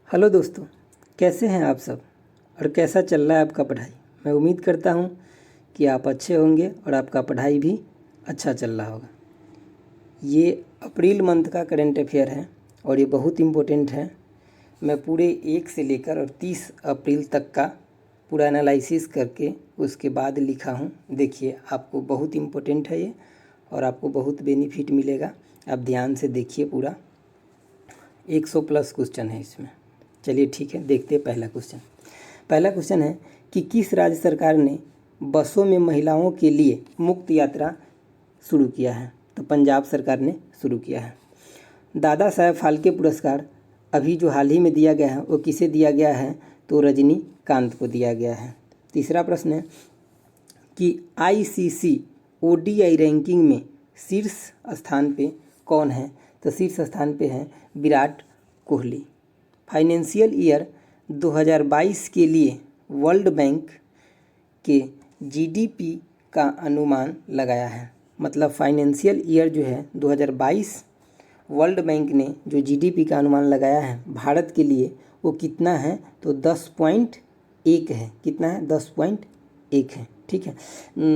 Hello दोस्तों, कैसे हैं आप सब और कैसा चल रहा है आपका पढ़ाई। मैं उम्मीद करता हूं कि आप अच्छे होंगे और आपका पढ़ाई भी अच्छा चल रहा होगा। ये अप्रैल मंथ का करंट अफेयर है और ये बहुत इम्पोर्टेंट है। मैं पूरे 1 से लेकर और 30 अप्रैल तक का पूरा एनालिसिस करके उसके बाद लिखा हूँ। देखिए, आपको बहुत इम्पोर्टेंट है ये और आपको बहुत बेनिफिट मिलेगा। आप ध्यान से देखिए, पूरा 100+ क्वेश्चन है इसमें। चलिए ठीक है, देखते हैं पहला क्वेश्चन है कि किस राज्य सरकार ने बसों में महिलाओं के लिए मुफ्त यात्रा शुरू किया है। तो पंजाब सरकार ने शुरू किया है। दादा साहब फाल्के पुरस्कार अभी जो हाल ही में दिया गया है वो किसे दिया गया है। तो रजनीकांत को दिया गया है। तीसरा प्रश्न है कि ICC ODI रैंकिंग में शीर्ष स्थान पे कौन है। तो शीर्ष स्थान पे है विराट कोहली। फाइनेंशियल ईयर 2022 के लिए वर्ल्ड बैंक के GDP का अनुमान लगाया है। मतलब फाइनेंशियल ईयर जो है 2022 वर्ल्ड बैंक ने जो GDP का अनुमान लगाया है भारत के लिए वो कितना है। तो 10.1 है। कितना है? 10.1 है। ठीक है।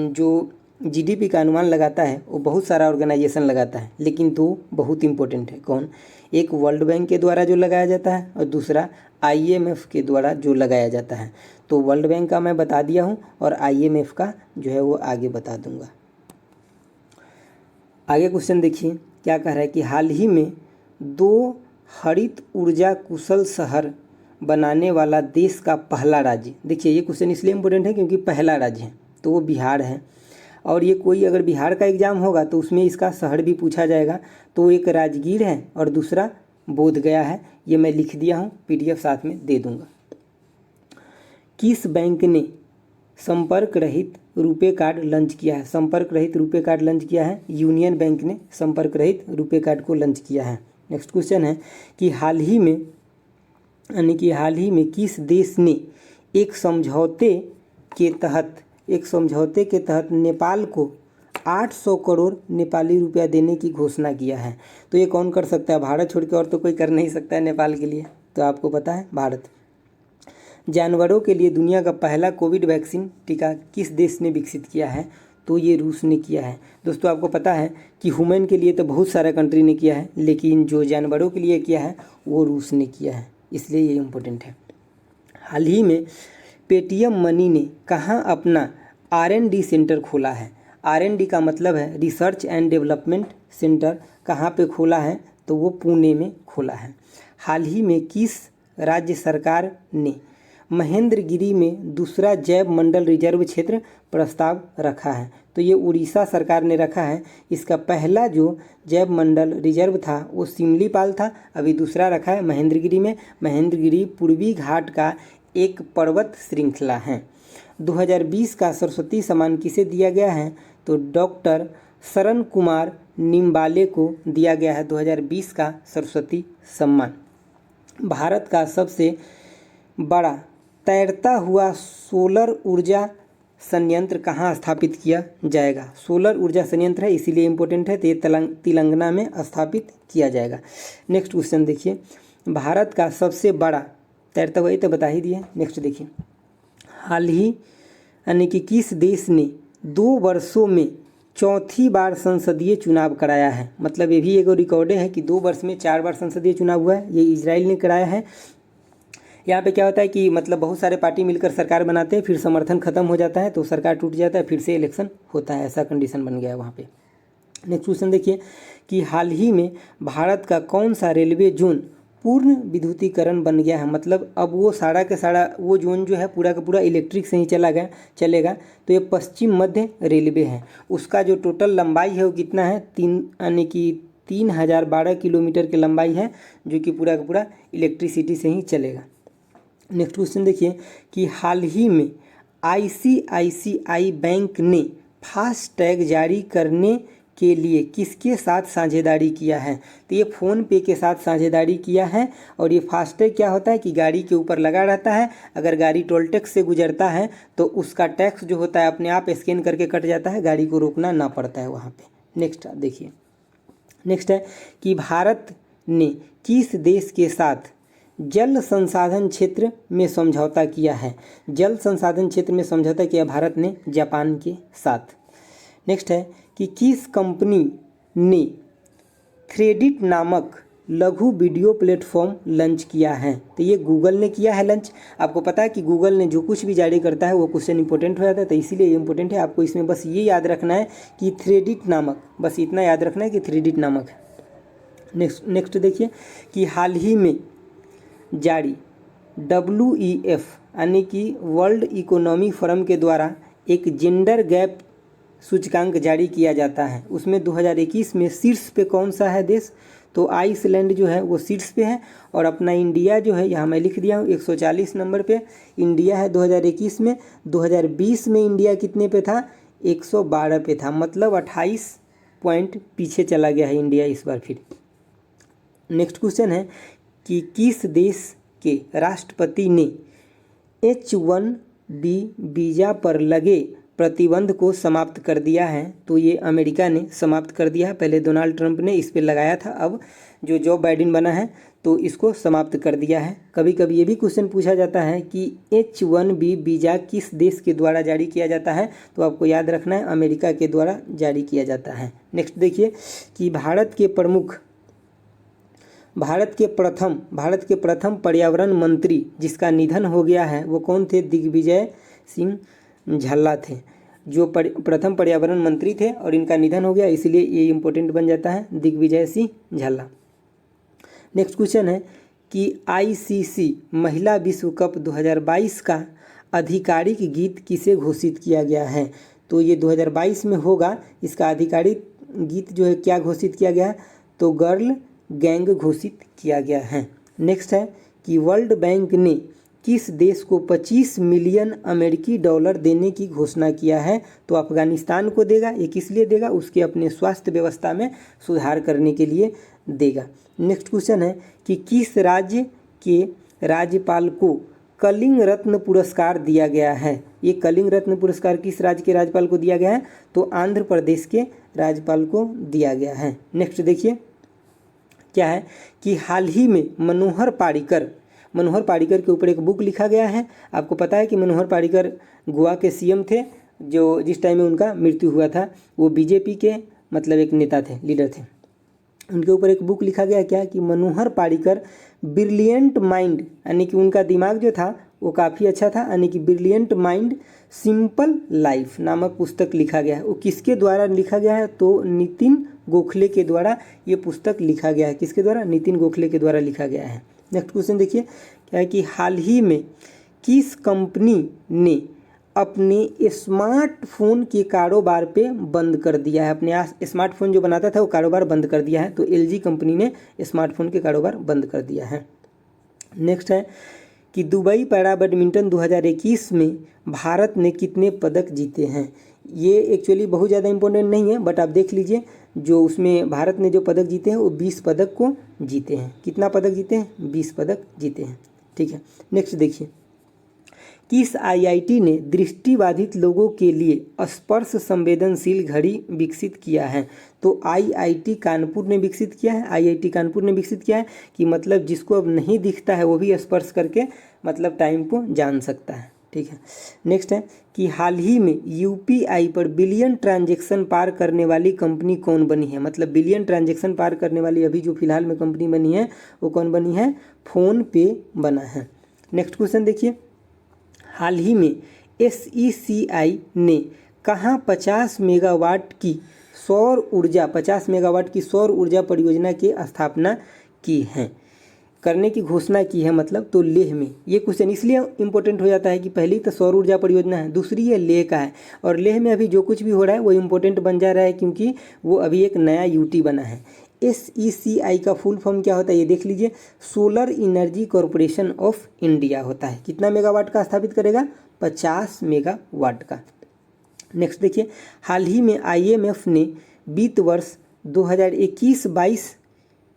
जो GDP का अनुमान लगाता है वो बहुत सारा ऑर्गेनाइजेशन लगाता है, लेकिन दो बहुत इंपॉर्टेंट है। कौन? एक वर्ल्ड बैंक के द्वारा जो लगाया जाता है और दूसरा IMF के द्वारा जो लगाया जाता है। तो वर्ल्ड बैंक का मैं बता दिया हूँ और IMF का जो है वो आगे बता दूंगा। आगे क्वेश्चन देखिए क्या कह रहा है कि हाल ही में 2 हरित ऊर्जा कुशल शहर बनाने वाला देश का पहला राज्य। देखिए, ये क्वेश्चन इसलिए इम्पोर्टेंट है क्योंकि पहला राज्य है तो वो बिहार है। और ये कोई अगर बिहार का एग्ज़ाम होगा तो उसमें इसका शहर भी पूछा जाएगा। तो एक राजगीर है और दूसरा बोधगया है। ये मैं लिख दिया हूँ, PDF साथ में दे दूंगा। किस बैंक ने संपर्क रहित रुपे कार्ड लॉन्च किया है। संपर्क रहित रुपे कार्ड लॉन्च किया है यूनियन बैंक ने संपर्क रहित रुपे कार्ड को लॉन्च किया है। नेक्स्ट क्वेश्चन है कि हाल ही में किस देश ने एक समझौते के तहत नेपाल को 800 करोड़ नेपाली रुपया देने की घोषणा किया है। तो ये कौन कर सकता है? भारत छोड़ के और तो कोई कर नहीं सकता है नेपाल के लिए। तो आपको पता है, भारत। जानवरों के लिए दुनिया का पहला कोविड वैक्सीन टीका किस देश ने विकसित किया है। तो ये रूस ने किया है। दोस्तों, आपको पता है कि ह्यूमन के लिए तो बहुत सारा कंट्री ने किया है, लेकिन जो जानवरों के लिए किया है वो रूस ने किया है, इसलिए ये इम्पोर्टेंट है। हाल ही में पेटीएम मनी ने कहाँ अपना R&D सेंटर खोला है। R&D का मतलब है रिसर्च एंड डेवलपमेंट सेंटर। कहाँ पे खोला है? तो वो पुणे में खोला है। हाल ही में किस राज्य सरकार ने महेंद्रगिरी में दूसरा जैव मंडल रिजर्व क्षेत्र प्रस्ताव रखा है। तो ये उड़ीसा सरकार ने रखा है। इसका पहला जो जैव मंडल रिजर्व था वो सिमलीपाल था, अभी दूसरा रखा है महेंद्रगिरी में। महेंद्रगिरी पूर्वी घाट का एक पर्वत श्रृंखला है। 2020 का सरस्वती सम्मान किसे दिया गया है। तो डॉक्टर शरण कुमार निम्बाले को दिया गया है 2020 का सरस्वती सम्मान। भारत का सबसे बड़ा तैरता हुआ सोलर ऊर्जा संयंत्र कहाँ स्थापित किया जाएगा। सोलर ऊर्जा संयंत्र है, इसीलिए इम्पोर्टेंट है। तो ये तेलंगाना में स्थापित किया जाएगा। नेक्स्ट क्वेश्चन देखिए, भारत का सबसे बड़ा तैरता हुआ, ये तो बता ही दिए। नेक्स्ट देखिए, हाल ही यानी कि किस देश ने 2 वर्षों में चौथी बार संसदीय चुनाव कराया है। मतलब ये भी एक रिकॉर्ड है कि 2 वर्ष में 4 बार संसदीय चुनाव हुआ है। ये इजराइल ने कराया है। यहाँ पे क्या होता है कि मतलब बहुत सारे पार्टी मिलकर सरकार बनाते हैं, फिर समर्थन खत्म हो जाता है तो सरकार टूट जाता है, फिर से इलेक्शन होता है। ऐसा कंडीशन बन गया है वहाँ पे। नेक्स्ट क्वेश्चन देखिए कि हाल ही में भारत का कौन सा रेलवे जोन पूर्ण विद्युतीकरण बन गया है। मतलब अब वो सारा का सारा वो जोन जो है पूरा का पूरा इलेक्ट्रिक से ही चलेगा। तो ये पश्चिम मध्य रेलवे है। उसका जो टोटल लंबाई है वो कितना है? 3012 किलोमीटर की लंबाई है, जो कि पूरा का पूरा इलेक्ट्रिसिटी से ही चलेगा। नेक्स्ट क्वेश्चन देखिए कि हाल ही में ICICI बैंक ने फास्टैग जारी करने के लिए किसके साथ साझेदारी किया है। तो ये फ़ोन पे के साथ साझेदारी किया है। और ये फास्टैग क्या होता है कि गाड़ी के ऊपर लगा रहता है। अगर गाड़ी टोल टैक्स से गुजरता है तो उसका टैक्स जो होता है अपने आप स्कैन करके कट जाता है, गाड़ी को रोकना ना पड़ता है वहाँ पे। नेक्स्ट देखिए, नेक्स्ट है कि भारत ने किस देश के साथ जल संसाधन क्षेत्र में समझौता किया है? जल संसाधन क्षेत्र में समझौता किया भारत ने जापान के साथ। नेक्स्ट है कि किस कंपनी ने थ्रेडिट नामक लघु वीडियो प्लेटफॉर्म लॉन्च किया है? तो ये गूगल ने किया है लॉन्च। आपको पता है कि गूगल ने जो कुछ भी जारी करता है वो क्वेश्चन इंपॉर्टेंट हो जाता है, तो इसीलिए ये इंपॉर्टेंट है। आपको इसमें बस ये याद रखना है कि थ्रेडिट नामक, बस इतना याद रखना है कि थ्रेडिट नामक है। नेक्स्ट देखिए कि हाल ही में जारी WEF यानी कि वर्ल्ड इकोनॉमी फोरम के द्वारा एक जेंडर गैप सूचकांक जारी किया जाता है। उसमें 2021 में शीर्ष पे कौन सा है देश? तो आइसलैंड जो है वो शीर्ष पे है, और अपना इंडिया जो है यहाँ मैं लिख दिया हूँ 140 नंबर पे इंडिया है 2021 में। 2020 में इंडिया कितने पे था? 112 पे था, मतलब 28 पॉइंट पीछे चला गया है इंडिया इस बार फिर। नेक्स्ट क्वेश्चन है कि किस देश के राष्ट्रपति ने H1B वीज़ा पर लगे प्रतिबंध को समाप्त कर दिया है? तो ये अमेरिका ने समाप्त कर दिया है। पहले डोनाल्ड ट्रंप ने इस पे लगाया था, अब जो जो बाइडेन बना है तो इसको समाप्त कर दिया है। कभी कभी ये भी क्वेश्चन पूछा जाता है कि H1B वीज़ा किस देश के द्वारा जारी किया जाता है? तो आपको याद रखना है अमेरिका के द्वारा जारी किया जाता है। नेक्स्ट देखिए कि भारत के प्रथम पर्यावरण मंत्री जिसका निधन हो गया है वो कौन थे? दिग्विजय सिंह झाला थे, जो प्रथम पर्यावरण मंत्री थे और इनका निधन हो गया, इसलिए ये इम्पोर्टेंट बन जाता है दिग्विजय सिंह झाला। नेक्स्ट क्वेश्चन है कि ICC महिला विश्व कप 2022 का आधिकारिक गीत किसे घोषित किया गया है? तो ये 2022 में होगा। इसका आधिकारिक गीत जो है क्या घोषित किया गया है? तो गर्ल गैंग घोषित किया गया है। नेक्स्ट है कि वर्ल्ड बैंक ने किस देश को 25 मिलियन अमेरिकी डॉलर देने की घोषणा किया है? तो अफगानिस्तान को देगा। ये किस लिए देगा? उसके अपने स्वास्थ्य व्यवस्था में सुधार करने के लिए देगा। नेक्स्ट क्वेश्चन है कि किस राज्य के राज्यपाल को कलिंग रत्न पुरस्कार दिया गया है? ये कलिंग रत्न पुरस्कार किस राज्य के राज्यपाल को दिया गया है? तो आंध्र प्रदेश के राज्यपाल को दिया गया है। नेक्स्ट देखिए क्या है कि हाल ही में मनोहर पार्रिकर के ऊपर एक बुक लिखा गया है। आपको पता है कि मनोहर पार्रिकर गोवा के CM थे, जो जिस टाइम में उनका मृत्यु हुआ था वो BJP के मतलब एक नेता थे, लीडर थे। उनके ऊपर एक बुक लिखा गया क्या कि मनोहर पार्रिकर ब्रिलियंट माइंड, यानी कि उनका दिमाग जो था वो काफ़ी अच्छा था, यानी कि ब्रिलियंट माइंड सिंपल लाइफ नामक पुस्तक लिखा गया है। वो किसके द्वारा लिखा गया है? तो नितिन गोखले के द्वारा ये पुस्तक लिखा गया है। किसके द्वारा? नितिन गोखले के द्वारा लिखा गया है। नेक्स्ट क्वेश्चन देखिए क्या है कि हाल ही में किस कंपनी ने अपने स्मार्टफोन के कारोबार पे बंद कर दिया है? अपने स्मार्टफोन जो बनाता था वो कारोबार बंद कर दिया है। तो LG कंपनी ने स्मार्टफोन के कारोबार बंद कर दिया है। नेक्स्ट है कि दुबई पैरा बैडमिंटन 2021 में भारत ने कितने पदक जीते हैं? ये एक्चुअली बहुत ज़्यादा इंपॉर्टेंट नहीं है, बट आप देख लीजिए जो उसमें भारत ने जो पदक जीते हैं वो 20 पदक को जीते हैं। कितना पदक जीते हैं? 20 पदक जीते हैं। ठीक है। नेक्स्ट देखिए किस IIT ने दृष्टिबाधित लोगों के लिए स्पर्श संवेदनशील घड़ी विकसित किया है? तो IIT कानपुर ने विकसित किया है। IIT कानपुर ने विकसित किया है कि मतलब जिसको अब नहीं दिखता है वो भी स्पर्श करके मतलब टाइम को जान सकता है। ठीक है। नेक्स्ट है कि हाल ही में UPI पर बिलियन ट्रांजैक्शन पार करने वाली कंपनी कौन बनी है? मतलब बिलियन ट्रांजैक्शन पार करने वाली अभी जो फिलहाल में कंपनी बनी है वो कौन बनी है? फोन पे बना है। नेक्स्ट क्वेश्चन देखिए हाल ही में SECI ने कहाँ 50 मेगावाट की सौर ऊर्जा परियोजना की स्थापना की है, करने की घोषणा की है? मतलब तो लेह में। ये क्वेश्चन इसलिए इंपॉर्टेंट हो जाता है कि पहली तो सौर ऊर्जा परियोजना है, दूसरी ये लेह का है, और लेह में अभी जो कुछ भी हो रहा है वो इम्पोर्टेंट बन जा रहा है क्योंकि वो अभी एक नया UT बना है। SECI का फुल फॉर्म क्या होता है ये देख लीजिए, solar energy corporation of India होता है। कितना मेगावाट का स्थापित करेगा? 50 मेगावाट का। नेक्स्ट देखिए हाल ही में IMF ने वित्त वर्ष 2021-22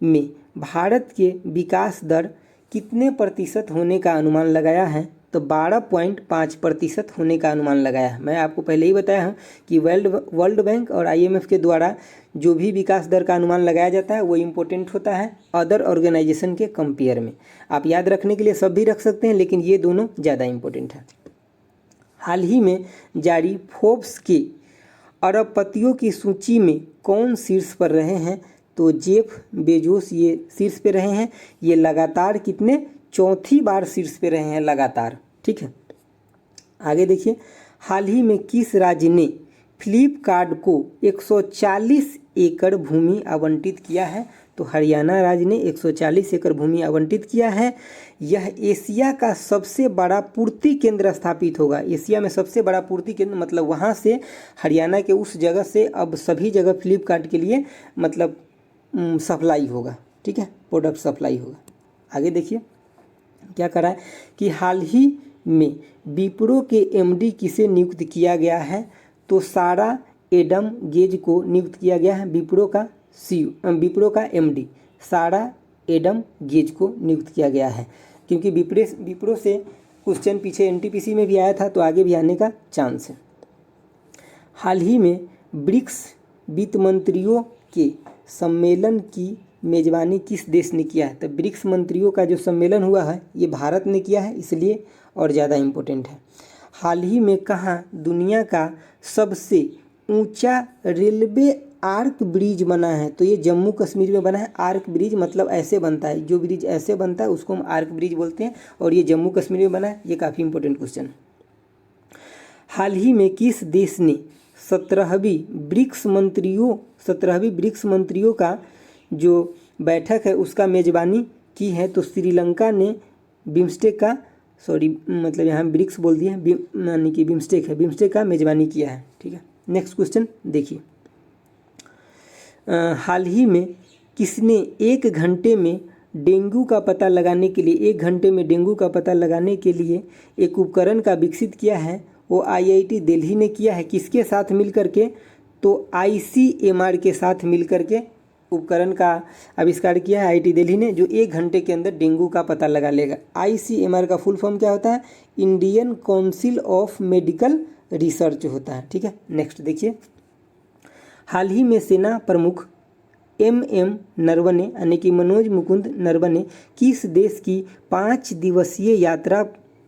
में भारत के विकास दर कितने प्रतिशत होने का अनुमान लगाया है? तो 12.5% होने का अनुमान लगाया है। मैं आपको पहले ही बताया हूँ कि वर्ल्ड बैंक और IMF के द्वारा जो भी विकास दर का अनुमान लगाया जाता है वो इम्पोर्टेंट होता है अदर ऑर्गेनाइजेशन के कंपेयर में। आप याद रखने के लिए सब भी रख सकते हैं, लेकिन ये दोनों ज़्यादा इम्पोर्टेंट है। हाल ही में जारी फोर्ब्स के अरबपतियों की सूची में कौन शीर्ष पर रहे हैं? तो जेफ बेजोस ये शीर्ष पे रहे हैं। ये लगातार कितने चौथी बार शीर्ष पे रहे हैं लगातार। ठीक है, आगे देखिए, हाल ही में किस राज्य ने फ्लिपकार्ट को 140 एकड़ भूमि आवंटित किया है? तो हरियाणा राज्य ने 140 एकड़ भूमि आवंटित किया है। यह एशिया का सबसे बड़ा पूर्ति केंद्र स्थापित होगा। एशिया में सबसे बड़ा पूर्ति केंद्र मतलब वहाँ से हरियाणा के उस जगह से अब सभी जगह फ्लिपकार्ट के लिए मतलब सप्लाई होगा। ठीक है, प्रोडक्ट सप्लाई होगा। आगे देखिए क्या करा है कि हाल ही में विप्रो के MD किसे नियुक्त किया गया है? तो सारा एडम गेज को नियुक्त किया गया है। विप्रो का MD सारा एडम गेज को नियुक्त किया गया है, क्योंकि विप्रो से क्वेश्चन पीछे NTPC में भी आया था, तो आगे भी आने का चांस है। हाल ही में ब्रिक्स वित्त मंत्रियों के सम्मेलन की मेजबानी किस देश ने किया है? तो ब्रिक्स मंत्रियों का जो सम्मेलन हुआ है ये भारत ने किया है, इसलिए और ज़्यादा इम्पोर्टेंट है। हाल ही में कहाँ दुनिया का सबसे ऊंचा रेलवे आर्क ब्रिज बना है? तो ये जम्मू कश्मीर में बना है। आर्क ब्रिज मतलब ऐसे बनता है, जो ब्रिज ऐसे बनता है उसको हम आर्क ब्रिज बोलते हैं, और ये जम्मू कश्मीर में बना है। ये काफ़ी इंपॉर्टेंट क्वेश्चन। हाल ही में किस देश ने 17वीं ब्रिक्स मंत्रियों का जो बैठक है उसका मेजबानी की है? तो श्रीलंका ने बिम्स्टेक का मतलब यहाँ ब्रिक्स बोल दिए, यानी कि बिम्स्टेक है, बिम्स्टेक का मेजबानी किया है। ठीक है, नेक्स्ट क्वेश्चन देखिए, हाल ही में किसने एक घंटे में डेंगू का पता लगाने के लिए एक उपकरण का विकसित किया है? वो IIT दिल्ली ने किया है। किसके साथ मिलकर के? तो ICMR के साथ मिलकर के उपकरण का आविष्कार किया है IIT दिल्ली ने, जो 1 घंटे के अंदर डेंगू का पता लगा लेगा। ICMR का फुल फॉर्म क्या होता है? Indian council of medical research होता है। ठीक है, नेक्स्ट देखिए, हाल ही में सेना प्रमुख MM नरवणे यानी कि मनोज मुकुंद नरवणे किस देश की 5 दिवसीय यात्रा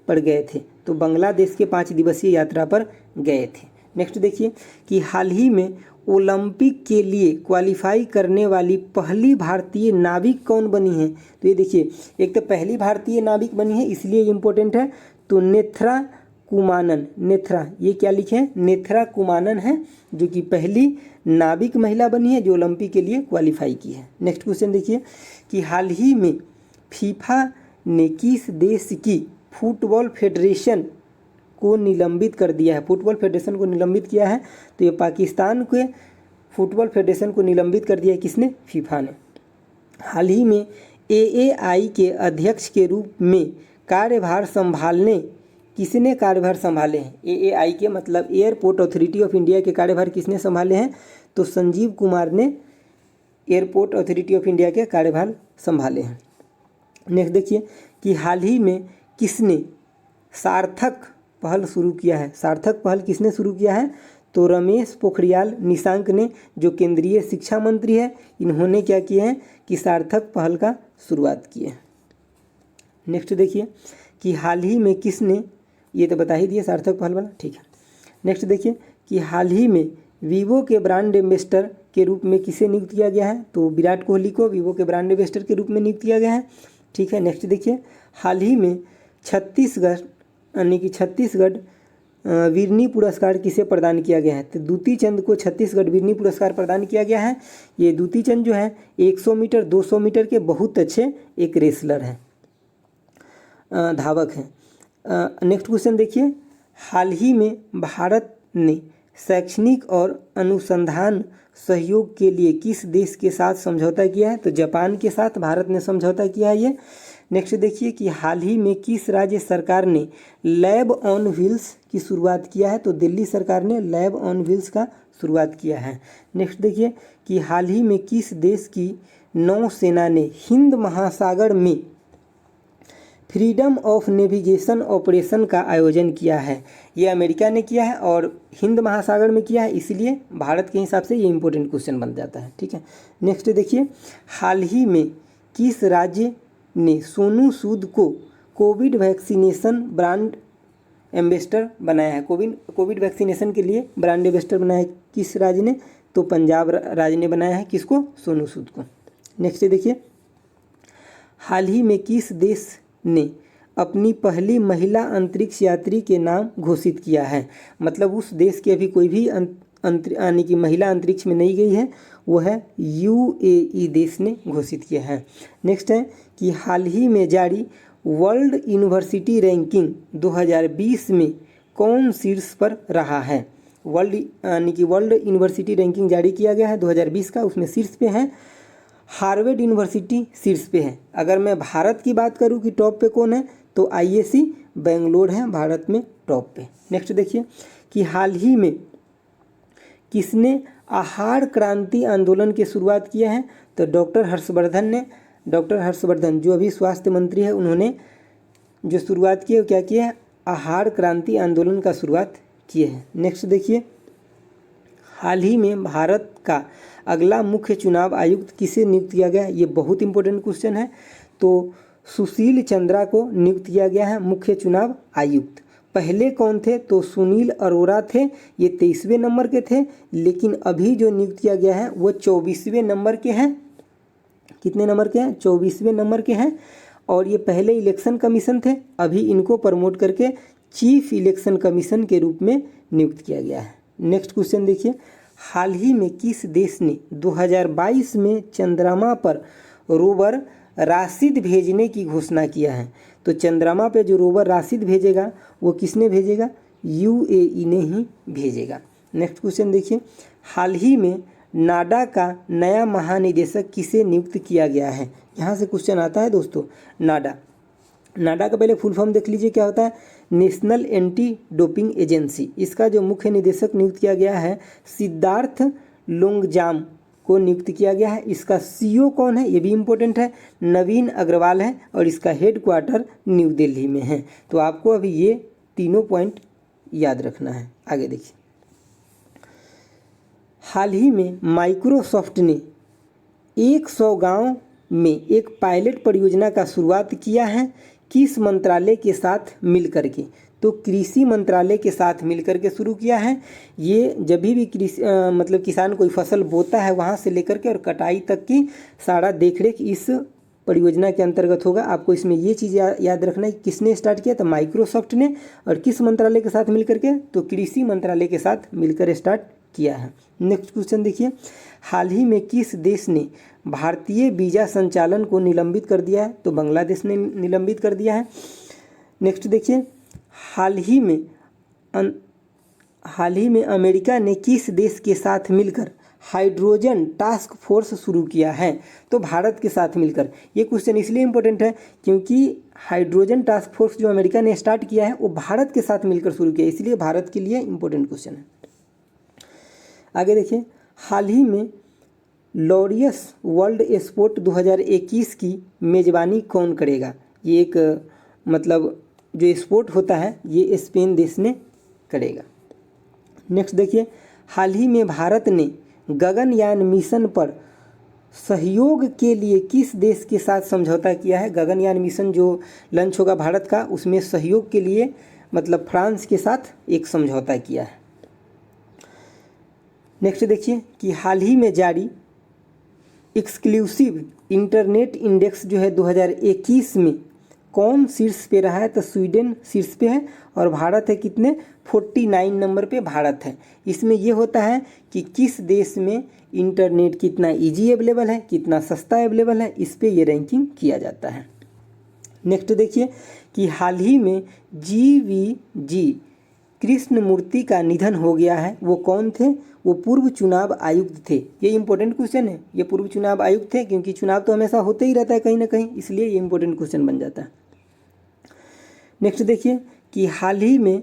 पर गए थे? तो बांग्लादेश के 5 दिवसीय यात्रा पर गए थे। नेक्स्ट देखिए कि हाल ही में ओलंपिक के लिए क्वालिफाई करने वाली पहली भारतीय नाविक कौन बनी है? तो ये देखिए, एक तो पहली भारतीय नाविक बनी है इसलिए इम्पोर्टेंट है, तो नेथ्रा कुमानन। ये क्या लिखे हैं? नेथ्रा कुमानन है, जो कि पहली नाविक महिला बनी है जो ओलंपिक के लिए क्वालिफाई की है। नेक्स्ट क्वेश्चन देखिए कि हाल ही में फीफा ने किस देश की फुटबॉल फेडरेशन को निलंबित कर दिया है? फुटबॉल फेडरेशन को निलंबित किया है, तो ये पाकिस्तान के फुटबॉल फेडरेशन को निलंबित कर दिया है। किसने? फीफा ने। हाल ही में AAI के अध्यक्ष के रूप में कार्यभार संभालने किसने कार्यभार संभाले हैं? AAI के मतलब एयरपोर्ट अथॉरिटी ऑफ इंडिया के कार्यभार किसने संभाले हैं? तो संजीव कुमार ने एयरपोर्ट अथॉरिटी ऑफ इंडिया के कार्यभार संभाले हैं। नेक्स्ट देखिए कि हाल ही में किसने सार्थक पहल शुरू किया है? सार्थक पहल किसने शुरू किया है? तो रमेश पोखरियाल निशंक ने, जो केंद्रीय शिक्षा मंत्री है, इन्होंने क्या किए हैं कि सार्थक पहल का शुरुआत की है। नेक्स्ट देखिए कि हाल ही में किसने, ये तो बता ही दिए सार्थक पहल वाला। ठीक है, नेक्स्ट देखिए कि हाल ही में वीवो के ब्रांड एम्बेसडर के रूप में किसे नियुक्त किया गया है? तो विराट कोहली को वीवो के ब्रांड एम्बेसडर के रूप में नियुक्त किया गया है। ठीक है, नेक्स्ट देखिए, हाल ही में छत्तीसगढ़ वीरनी पुरस्कार किसे प्रदान किया गया है? तो दूती चंद को छत्तीसगढ़ वीरनी पुरस्कार प्रदान किया गया है। ये दूती चंद जो है 100 मीटर 200 मीटर के बहुत अच्छे एक रेसलर हैं, धावक हैं। नेक्स्ट क्वेश्चन देखिए, हाल ही में भारत ने शैक्षणिक और अनुसंधान सहयोग के लिए किस देश के साथ समझौता किया है? तो जापान के साथ भारत ने समझौता किया है ये। नेक्स्ट देखिए कि हाल ही में किस राज्य सरकार ने लैब ऑन व्हील्स की शुरुआत किया है? तो दिल्ली सरकार ने लैब ऑन व्हील्स का शुरुआत किया है। नेक्स्ट देखिए कि हाल ही में किस देश की नौसेना ने हिंद महासागर में फ्रीडम ऑफ नेविगेशन ऑपरेशन का आयोजन किया है? ये अमेरिका ने किया है और हिंद महासागर में किया है, इसलिए भारत के हिसाब से ये इंपॉर्टेंट क्वेश्चन बन जाता है। ठीक है, नेक्स्ट देखिए, हाल ही में किस राज्य ने सोनू सूद को कोविड वैक्सीनेशन ब्रांड एम्बेसडर बनाया है? कोविड वैक्सीनेशन के लिए ब्रांड एम्बेसडर बनाया है किस राज्य ने? तो पंजाब राज्य ने बनाया है। किसको? सोनू सूद को। नेक्स्ट देखिए, हाल ही में किस देश ने अपनी पहली महिला अंतरिक्ष यात्री के नाम घोषित किया है? मतलब उस देश के अभी कोई भी यानी कि महिला अंतरिक्ष में नहीं गई है, वो है यूएई देश ने घोषित किया है। नेक्स्ट है कि हाल ही में जारी वर्ल्ड यूनिवर्सिटी रैंकिंग 2020 में कौन शीर्ष पर रहा है? वर्ल्ड यूनिवर्सिटी रैंकिंग जारी किया गया है 2020 का, उसमें शीर्ष पे है हार्वर्ड यूनिवर्सिटी शीर्ष पे है। अगर मैं भारत की बात करूं कि टॉप पे कौन है, तो आईएससी बेंगलोर है भारत में टॉप पे। नेक्स्ट देखिए कि हाल ही में किसने आहार क्रांति आंदोलन की शुरुआत किया है? तो डॉक्टर हर्षवर्धन जो अभी स्वास्थ्य मंत्री है, उन्होंने जो शुरुआत की है, क्या किया है? आहार क्रांति आंदोलन का शुरुआत किए हैं। नेक्स्ट देखिए, हाल ही में भारत का अगला मुख्य चुनाव आयुक्त किसे नियुक्त किया गया? ये बहुत इंपॉर्टेंट क्वेश्चन है। तो सुशील चंद्रा को नियुक्त किया गया है मुख्य चुनाव आयुक्त। पहले कौन थे? तो सुनील अरोड़ा थे, ये 23वें नंबर के थे, लेकिन अभी जो नियुक्त किया गया है वो 24वें नंबर के हैं। कितने नंबर के हैं? 24वें नंबर के हैं। और ये पहले इलेक्शन कमीशन थे, अभी इनको प्रमोट करके चीफ इलेक्शन कमीशन के रूप में नियुक्त किया गया है। नेक्स्ट क्वेश्चन देखिए, हाल ही में किस देश ने 2022 में चंद्रमा पर रोवर राशिद भेजने की घोषणा किया है? तो चंद्रमा पे जो रोवर राशिद भेजेगा वो किसने भेजेगा? यूएई ने ही भेजेगा। नेक्स्ट क्वेश्चन देखिए, हाल ही में नाडा का नया महानिदेशक किसे नियुक्त किया गया है? यहाँ से क्वेश्चन आता है दोस्तों। नाडा का पहले फुल फॉर्म देख लीजिए क्या होता है? National anti doping agency. इसका जो मुख्य निदेशक नियुक्त किया गया है सिद्धार्थ लोंगजाम को नियुक्त किया गया है। इसका सीईओ कौन है? ये भी इम्पोर्टेंट है, नवीन अग्रवाल है, और इसका हेडक्वार्टर न्यू दिल्ली में है। तो आपको अभी ये तीनों पॉइंट याद रखना है। आगे देखिए, हाल ही में माइक्रोसॉफ्ट ने 100 गांव में एक पायलट परियोजना का शुरुआत किया है। किस मंत्रालय के साथ मिलकर के? तो कृषि मंत्रालय के साथ मिलकर के शुरू किया है। ये जब भी मतलब किसान कोई फसल बोता है वहाँ से लेकर के और कटाई तक की सारा देखरेख इस परियोजना के अंतर्गत होगा। आपको इसमें ये चीज़ याद रखना है, किसने स्टार्ट किया? तो माइक्रोसॉफ्ट ने। और किस मंत्रालय के साथ मिलकर के? तो कृषि मंत्रालय के साथ मिलकर स्टार्ट किया है। नेक्स्ट क्वेश्चन देखिए, हाल ही में किस देश ने भारतीय वीजा संचालन को निलंबित कर दिया है? तो बांग्लादेश ने निलंबित कर दिया है। नेक्स्ट देखिए, हाल ही में अमेरिका ने किस देश के साथ मिलकर हाइड्रोजन टास्क फोर्स शुरू किया है? तो भारत के साथ मिलकर। ये क्वेश्चन इसलिए इम्पोर्टेंट है क्योंकि हाइड्रोजन टास्क फोर्स जो अमेरिका ने स्टार्ट किया है वो भारत के साथ मिलकर शुरू किया, इसलिए भारत के लिए इम्पोर्टेंट क्वेश्चन है। आगे देखिए, हाल ही में लॉरियस वर्ल्ड स्पोर्ट 2021 की मेज़बानी कौन करेगा? ये एक मतलब जो स्पोर्ट होता है ये स्पेन देश ने करेगा। नेक्स्ट देखिए, हाल ही में भारत ने गगनयान मिशन पर सहयोग के लिए किस देश के साथ समझौता किया है? गगनयान मिशन जो लॉन्च होगा भारत का, उसमें सहयोग के लिए मतलब फ्रांस के साथ एक समझौता किया है। नेक्स्ट देखिए कि हाल ही में जारी एक्सक्लूसिव इंटरनेट इंडेक्स जो है 2021 में कौन शीर्ष पे रहा है? तो स्वीडन शीर्ष पे है और भारत है कितने? 49 नंबर पे भारत है। इसमें ये होता है कि किस देश में इंटरनेट कितना इजी अवेलेबल है, कितना सस्ता अवेलेबल है, इस पे ये रैंकिंग किया जाता है। नेक्स्ट देखिए कि हाल ही में GVG कृष्णमूर्ति का निधन हो गया है। वो कौन थे? वो पूर्व चुनाव आयुक्त थे। ये इंपॉर्टेंट क्वेश्चन है, ये पूर्व चुनाव आयुक्त थे क्योंकि चुनाव तो हमेशा होते ही रहता है कहीं ना कहीं, इसलिए ये इंपॉर्टेंट क्वेश्चन बन जाता है। नेक्स्ट देखिए कि हाल ही में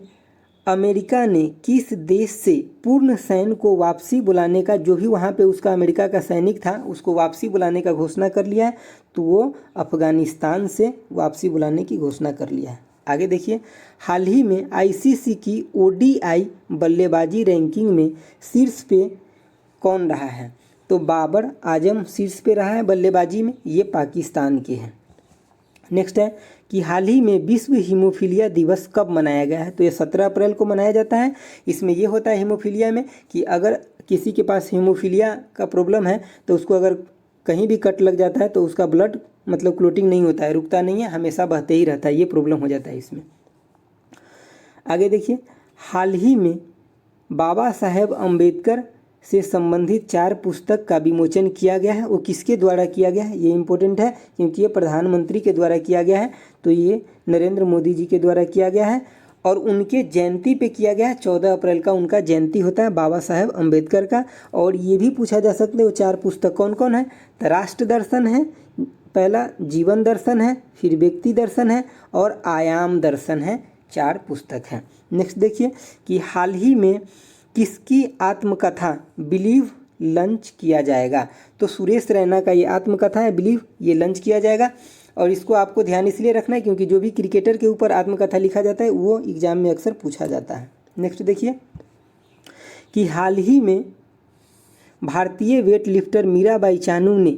अमेरिका ने किस देश से पूर्ण सैन्य को वापसी बुलाने का, जो भी वहाँ पे उसका अमेरिका का सैनिक था उसको वापसी बुलाने का घोषणा कर लिया है, तो वो अफगानिस्तान से वापसी बुलाने की घोषणा कर लिया है। आगे देखिए, हाल ही में आईसीसी की ओडीआई बल्लेबाजी रैंकिंग में शीर्ष पे कौन रहा है? तो बाबर आजम शीर्ष पे रहा है बल्लेबाजी में, ये पाकिस्तान के हैं। नेक्स्ट है कि हाल ही में विश्व हीमोफीलिया दिवस कब मनाया गया है? तो ये 17 अप्रैल को मनाया जाता है। इसमें ये होता है हीमोफीलिया में कि अगर किसी के पास हीमोफीलिया का प्रॉब्लम है तो उसको अगर कहीं भी कट लग जाता है तो उसका ब्लड मतलब क्लोटिंग नहीं होता है, रुकता नहीं है, हमेशा बहते ही रहता है, ये प्रॉब्लम हो जाता है इसमें। आगे देखिए, हाल ही में बाबा साहेब अम्बेडकर से संबंधित 4 पुस्तक का विमोचन किया गया है। वो किसके द्वारा किया गया है? ये इम्पोर्टेंट है क्योंकि ये प्रधानमंत्री के द्वारा किया गया है, तो ये नरेंद्र मोदी जी के द्वारा किया गया है और उनके जयंती पे किया गया है। 14 अप्रैल का उनका जयंती होता है बाबा साहेब अम्बेडकर का। और ये भी पूछा जा सकता है वो 4 पुस्तक कौन कौन है? तो राष्ट्र दर्शन है, पहला जीवन दर्शन है, फिर व्यक्ति दर्शन है और आयाम दर्शन है, 4 पुस्तक हैं। नेक्स्ट देखिए कि हाल ही में किसकी आत्मकथा बिलीव लंच किया जाएगा? तो सुरेश रैना का ये आत्मकथा है बिलीव, ये लंच किया जाएगा। और इसको आपको ध्यान इसलिए रखना है क्योंकि जो भी क्रिकेटर के ऊपर आत्मकथा लिखा जाता है वो एग्जाम में अक्सर पूछा जाता है। नेक्स्ट देखिए कि हाल ही में भारतीय वेट लिफ्टर मीराबाई चानू ने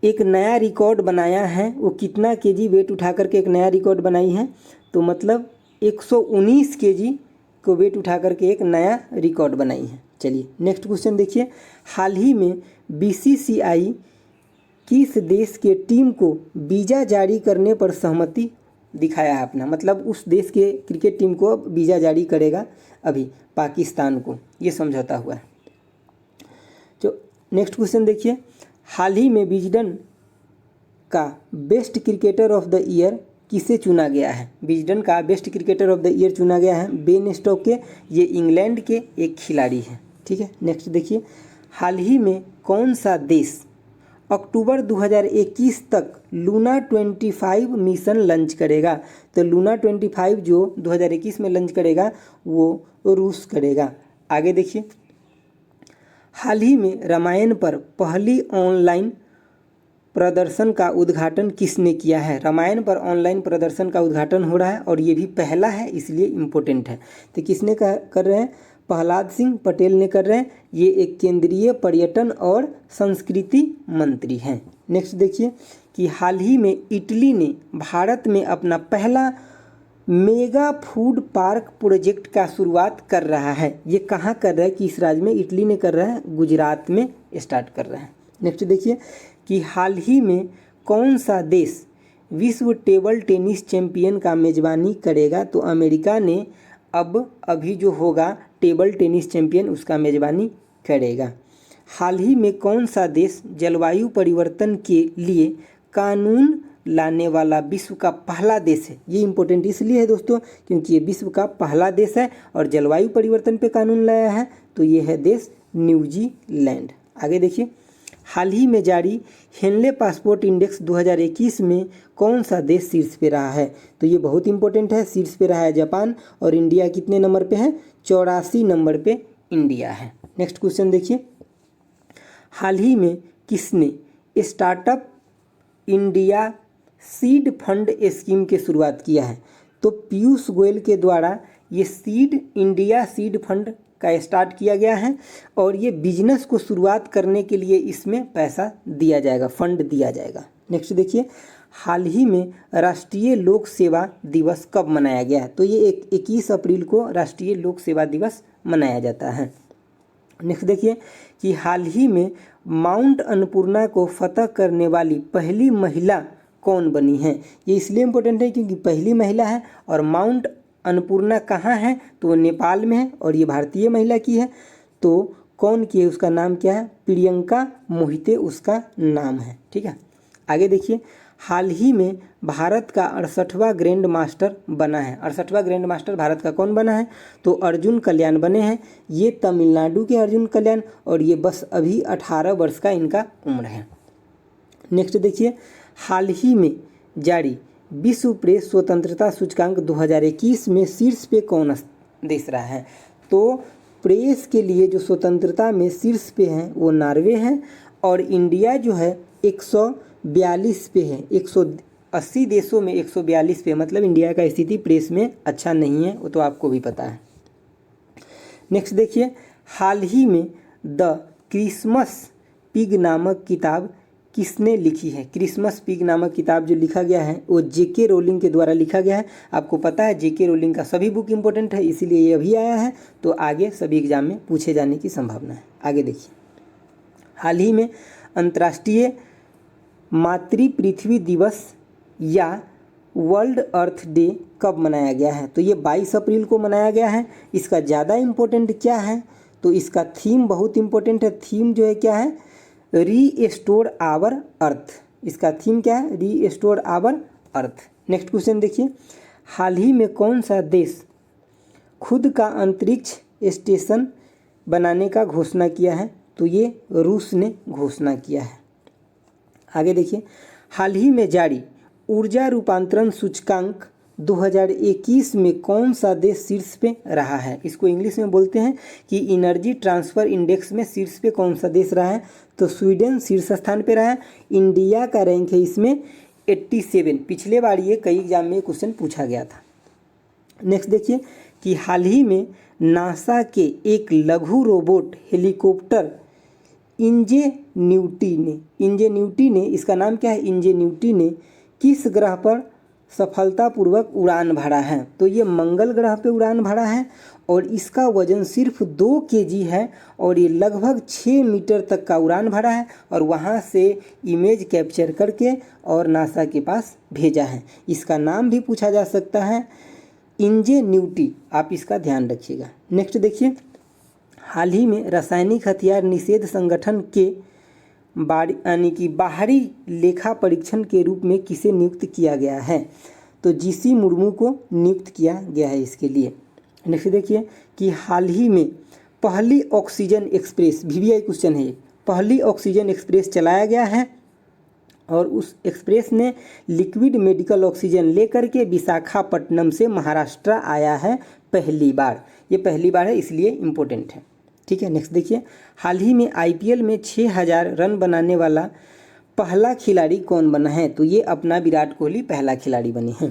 एक नया रिकॉर्ड बनाया है। वो कितना केजी वेट उठा करके एक नया रिकॉर्ड बनाई है? तो मतलब 119 केजी को वेट उठा करके एक नया रिकॉर्ड बनाई है। चलिए नेक्स्ट क्वेश्चन देखिए, हाल ही में बीसीसीआई किस देश के टीम को वीज़ा जारी करने पर सहमति दिखाया है अपना? मतलब उस देश के क्रिकेट टीम को वीज़ा जारी करेगा अभी पाकिस्तान को, ये समझौता हुआ है। तो नेक्स्ट क्वेश्चन देखिए, हाल ही में विजडन का best cricketer of the year किसे चुना गया है? विजडन का best cricketer of the year चुना गया है बेन स्टोक्स के, ये इंग्लैंड के एक खिलाड़ी हैं। ठीक है, नेक्स्ट देखिए, हाल ही में कौन सा देश अक्टूबर 2021 तक लूना 25 मिशन लॉन्च करेगा? तो लूना 25 जो 2021 में लॉन्च करेगा वो रूस करेगा। आगे देखिए, हाल ही में रामायण पर पहली ऑनलाइन प्रदर्शन का उद्घाटन किसने किया है? रामायण पर ऑनलाइन प्रदर्शन का उद्घाटन हो रहा है और ये भी पहला है इसलिए इम्पोर्टेंट है। तो किसने कर रहे हैं? प्रहलाद सिंह पटेल ने कर रहे हैं। ये एक केंद्रीय पर्यटन और संस्कृति मंत्री हैं। नेक्स्ट देखिए कि हाल ही में इटली ने भारत में अपना पहला मेगा फूड पार्क प्रोजेक्ट का शुरुआत कर रहा है। ये कहाँ कर रहा है? किस राज्य में? इटली ने कर रहा है, गुजरात में स्टार्ट कर रहा है। नेक्स्ट देखिए कि हाल ही में कौन सा देश विश्व टेबल टेनिस चैंपियन का मेज़बानी करेगा? तो अमेरिका ने अभी जो होगा टेबल टेनिस चैंपियन उसका मेज़बानी करेगा। हाल ही में कौन सा देश जलवायु परिवर्तन के लिए कानून लाने वाला विश्व का पहला देश है? ये इम्पोर्टेंट इसलिए है दोस्तों क्योंकि ये विश्व का पहला देश है और जलवायु परिवर्तन पे कानून लाया है, तो ये है देश न्यूजीलैंड। आगे देखिए, हाल ही में जारी हेनले पासपोर्ट इंडेक्स 2021 में कौन सा देश शीर्ष पे रहा है? तो ये बहुत इंपॉर्टेंट है, शीर्ष पे रहा है जापान। और इंडिया कितने नंबर पे है? 84 नंबर पे इंडिया है। नेक्स्ट क्वेश्चन देखिए, हाल ही में किसने startup India seed fund scheme की शुरुआत किया है? तो पीयूष गोयल के द्वारा ये इंडिया सीड फंड का स्टार्ट किया गया है और ये बिजनेस को शुरुआत करने के लिए इसमें पैसा दिया जाएगा, फंड दिया जाएगा। नेक्स्ट देखिए, हाल ही में राष्ट्रीय लोक सेवा दिवस कब मनाया गया है? तो ये 21 अप्रैल को राष्ट्रीय लोक सेवा दिवस मनाया जाता है। नेक्स्ट देखिए कि हाल ही में माउंट अन्नपूर्णा को फतह करने वाली पहली महिला कौन बनी है? ये इसलिए इम्पोर्टेंट है क्योंकि पहली महिला है और माउंट अन्नपूर्णा कहाँ है? तो नेपाल में है और ये भारतीय महिला की है। तो कौन की है? उसका नाम क्या है? प्रियंका मोहिते उसका नाम है। ठीक है, आगे देखिए, हाल ही में भारत का 68वां ग्रैंड मास्टर बना है। 68वां ग्रैंड मास्टर भारत का कौन बना है? तो अर्जुन कल्याण बने हैं। ये तमिलनाडु के अर्जुन कल्याण और ये बस अभी 18 वर्ष का इनका उम्र है। नेक्स्ट देखिए, हाल ही में जारी विश्व प्रेस स्वतंत्रता सूचकांक 2021 में शीर्ष पे कौन देश रहा है? तो प्रेस के लिए जो स्वतंत्रता में शीर्ष पे है वो नॉर्वे है, और इंडिया जो है 142 पे है। 180 देशों में 142 पे, मतलब इंडिया का स्थिति प्रेस में अच्छा नहीं है, वो तो आपको भी पता है। नेक्स्ट देखिए, हाल ही में द क्रिसमस पिग नामक किताब किसने लिखी है? क्रिसमस पिग नामक किताब जो लिखा गया है वो जेके रोलिंग के द्वारा लिखा गया है। आपको पता है जेके रोलिंग का सभी बुक इंपॉर्टेंट है, इसीलिए ये अभी आया है, तो आगे सभी एग्जाम में पूछे जाने की संभावना है। आगे देखिए, हाल ही में अंतर्राष्ट्रीय मातृ पृथ्वी दिवस या वर्ल्ड अर्थ डे कब मनाया गया है? तो ये 22 अप्रैल को मनाया गया है। इसका ज़्यादा इम्पोर्टेंट क्या है? तो इसका थीम बहुत इम्पोर्टेंट है। थीम जो है क्या है? Restore our earth. इसका थीम क्या है? Restore our earth. Next question देखिए, हाल ही में कौन सा देश खुद का अंतरिक्ष स्टेशन बनाने का घोषणा किया है? तो ये रूस ने घोषणा किया है। आगे देखिए, हाल ही में जारी ऊर्जा रूपांतरण सूचकांक 2021 में कौन सा देश शीर्ष पे रहा है? इसको इंग्लिश में बोलते हैं कि एनर्जी ट्रांसफ़र इंडेक्स में शीर्ष पे कौन सा देश रहा है? तो स्वीडन शीर्ष स्थान पे रहा है। इंडिया का रैंक है इसमें 87। पिछले बार ये कई एग्जाम में क्वेश्चन पूछा गया था। नेक्स्ट देखिए कि हाल ही में नासा के एक लघु रोबोट हेलीकॉप्टर इंजेन्यूटी ने इसका नाम क्या है? इंजेन्यूटी ने किस ग्रह पर सफलतापूर्वक उड़ान भरा है? तो ये मंगल ग्रह पे उड़ान भरा है, और इसका वजन सिर्फ 2 kg है, और ये लगभग 6 मीटर तक का उड़ान भरा है, और वहाँ से इमेज कैप्चर करके और नासा के पास भेजा है। इसका नाम भी पूछा जा सकता है इंजेन्यूटी, आप इसका ध्यान रखिएगा। नेक्स्ट देखिए, हाल ही में रासायनिक हथियार निषेध संगठन के यानी कि बाहरी लेखा परीक्षण के रूप में किसे नियुक्त किया गया है? तो जीसी मुर्मू को नियुक्त किया गया है इसके लिए। नेक्स्ट देखिए कि हाल ही में पहली ऑक्सीजन एक्सप्रेस, वीवीआई क्वेश्चन है ये, पहली ऑक्सीजन एक्सप्रेस चलाया गया है, और उस एक्सप्रेस ने लिक्विड मेडिकल ऑक्सीजन लेकर के विशाखापट्टनम से महाराष्ट्र आया है पहली बार। ये पहली बार है, इसलिए इम्पोर्टेंट है। ठीक है, नेक्स्ट देखिए, हाल ही में आईपीएल में 6000 रन बनाने वाला पहला खिलाड़ी कौन बना है? तो ये अपना विराट कोहली पहला खिलाड़ी बने हैं।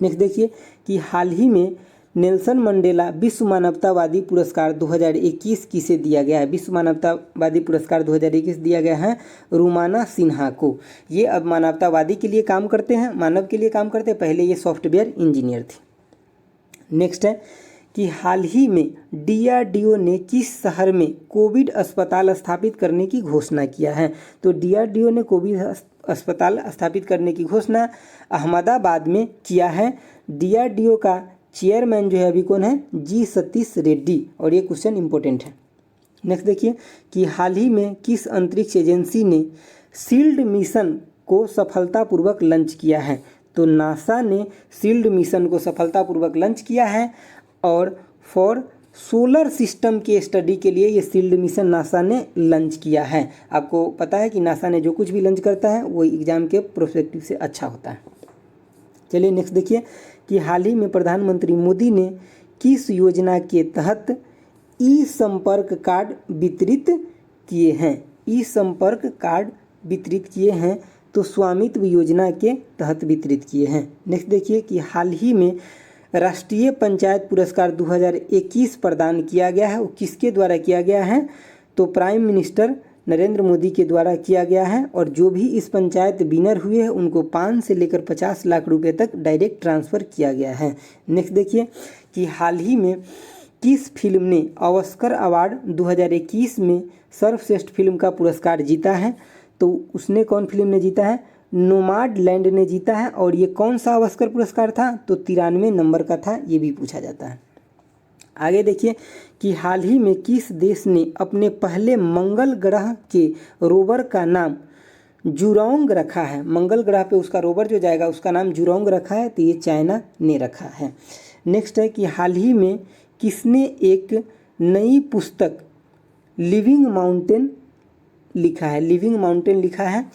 नेक्स्ट देखिए कि हाल ही में नेल्सन मंडेला विश्व मानवतावादी पुरस्कार 2021 किसे दिया गया है? विश्व मानवतावादी पुरस्कार 2021 दिया गया है रुमाना सिन्हा को। ये अब मानवतावादी के लिए काम करते हैं, मानव के लिए काम करते हैं, पहले ये सॉफ्टवेयर इंजीनियर थे। नेक्स्ट है कि हाल ही में डीआरडीओ ने किस शहर में कोविड अस्पताल स्थापित करने की घोषणा किया है? तो डीआरडीओ ने कोविड अस्पताल स्थापित करने की घोषणा अहमदाबाद में किया है। डीआरडीओ का चेयरमैन जो है अभी कौन है? जी सतीश रेड्डी, और ये क्वेश्चन इंपॉर्टेंट है। नेक्स्ट देखिए कि हाल ही में किस अंतरिक्ष एजेंसी ने शील्ड मिशन को सफलतापूर्वक लॉन्च किया है? तो नासा ने शील्ड मिशन को सफलतापूर्वक लॉन्च किया है, और फॉर सोलर सिस्टम के स्टडी के लिए ये शील्ड मिशन नासा ने लॉन्च किया है। आपको पता है कि नासा ने जो कुछ भी लॉन्च करता है वो एग्जाम के प्रोस्पेक्टिव से अच्छा होता है। चलिए नेक्स्ट देखिए कि हाल ही में प्रधानमंत्री मोदी ने किस योजना के तहत ई संपर्क कार्ड वितरित किए हैं? ई संपर्क कार्ड वितरित किए हैं, तो स्वामित्व योजना के तहत वितरित किए हैं। नेक्स्ट देखिए कि हाल ही में राष्ट्रीय पंचायत पुरस्कार 2021 प्रदान किया गया है, वो किसके द्वारा किया गया है? तो प्राइम मिनिस्टर नरेंद्र मोदी के द्वारा किया गया है, और जो भी इस पंचायत विनर हुए हैं उनको 5 से लेकर 50 लाख रुपए तक डायरेक्ट ट्रांसफ़र किया गया है। नेक्स्ट देखिए कि हाल ही में किस फिल्म ने ऑस्कर अवार्ड 2021 में सर्वश्रेष्ठ फिल्म का पुरस्कार जीता है? तो उसने कौन फिल्म ने जीता है? नोमाडलैंड ने जीता है, और ये कौन सा ऑस्कर पुरस्कार था? तो 93 नंबर का था, ये भी पूछा जाता है। आगे देखिए कि हाल ही में किस देश ने अपने पहले मंगल ग्रह के रोवर का नाम जुरोंग रखा है? मंगल ग्रह पे उसका रोवर जो जाएगा उसका नाम जुरोंग रखा है, तो ये चाइना ने रखा है। नेक्स्ट है कि हाल ही में किसने एक नई पुस्तक लिविंग माउंटेन लिखा है? लिविंग माउंटेन लिखा है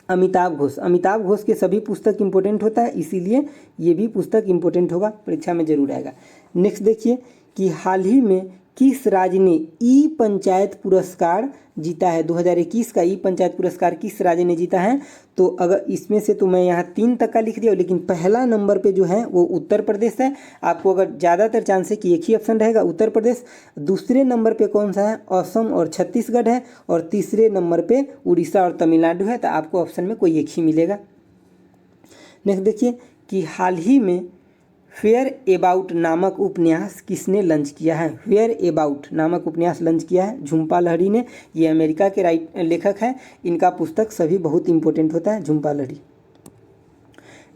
अमिताभ घोष के सभी पुस्तक इंपॉर्टेंट होता है, इसीलिए ये भी पुस्तक इंपॉर्टेंट होगा, परीक्षा में जरूर आएगा। नेक्स्ट देखिए कि हाल ही में किस राज्य ने ई पंचायत पुरस्कार जीता है। 2021 का ई पंचायत पुरस्कार किस राज्य ने जीता है। तो अगर इसमें से तो मैं यहाँ 3 तक का लिख दिया, लेकिन पहला नंबर पे जो है वो उत्तर प्रदेश है। आपको अगर ज़्यादातर चांस है कि एक ही ऑप्शन रहेगा उत्तर प्रदेश। दूसरे नंबर पे कौन सा है, असम और छत्तीसगढ़ है। और तीसरे नंबर पे उड़ीसा और तमिलनाडु है। तो आपको ऑप्शन में कोई एक ही मिलेगा। नेक्स्ट देखिए कि हाल ही में फेयर अबाउट नामक उपन्यास किसने लॉन्च किया है। फेयर अबाउट नामक उपन्यास लॉन्च किया है झुम्पा लाहिड़ी ने। ये अमेरिका के लेखक है। इनका पुस्तक सभी बहुत इंपॉर्टेंट होता है, झुम्पा लाहिड़ी।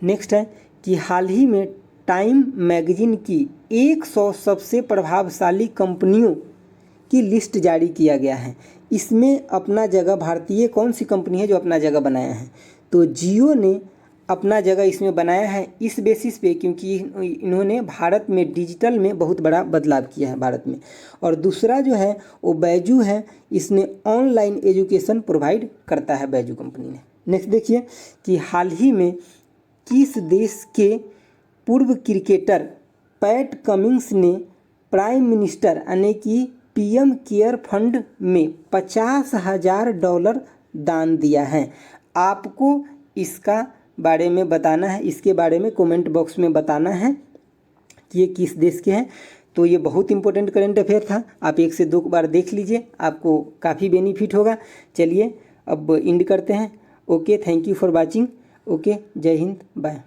नेक्स्ट है कि हाल ही में टाइम मैगजीन की 100 सबसे प्रभावशाली कंपनियों की लिस्ट जारी किया गया है। इसमें अपना जगह भारतीय कौन सी कंपनी है जो अपना जगह बनाया है। तो जियो ने अपना जगह इसमें बनाया है इस बेसिस पे क्योंकि इन्होंने भारत में डिजिटल में बहुत बड़ा बदलाव किया है भारत में। और दूसरा जो है वो बैजू है, इसने ऑनलाइन एजुकेशन प्रोवाइड करता है बैजू कंपनी ने। नेक्स्ट देखिए कि हाल ही में किस देश के पूर्व क्रिकेटर पैट कमिंग्स ने प्राइम मिनिस्टर यानी कि पीएम केयर फंड में $50,000 दान दिया है। आपको इसका बारे में बताना है, इसके बारे में कमेंट बॉक्स में बताना है कि ये किस देश के हैं। तो ये बहुत इंपॉर्टेंट करंट अफेयर था, आप 1 से 2 बार देख लीजिए, आपको काफ़ी बेनिफिट होगा। चलिए अब इंड करते हैं। Okay, thank you for watching. Okay, जय हिंद, बाय।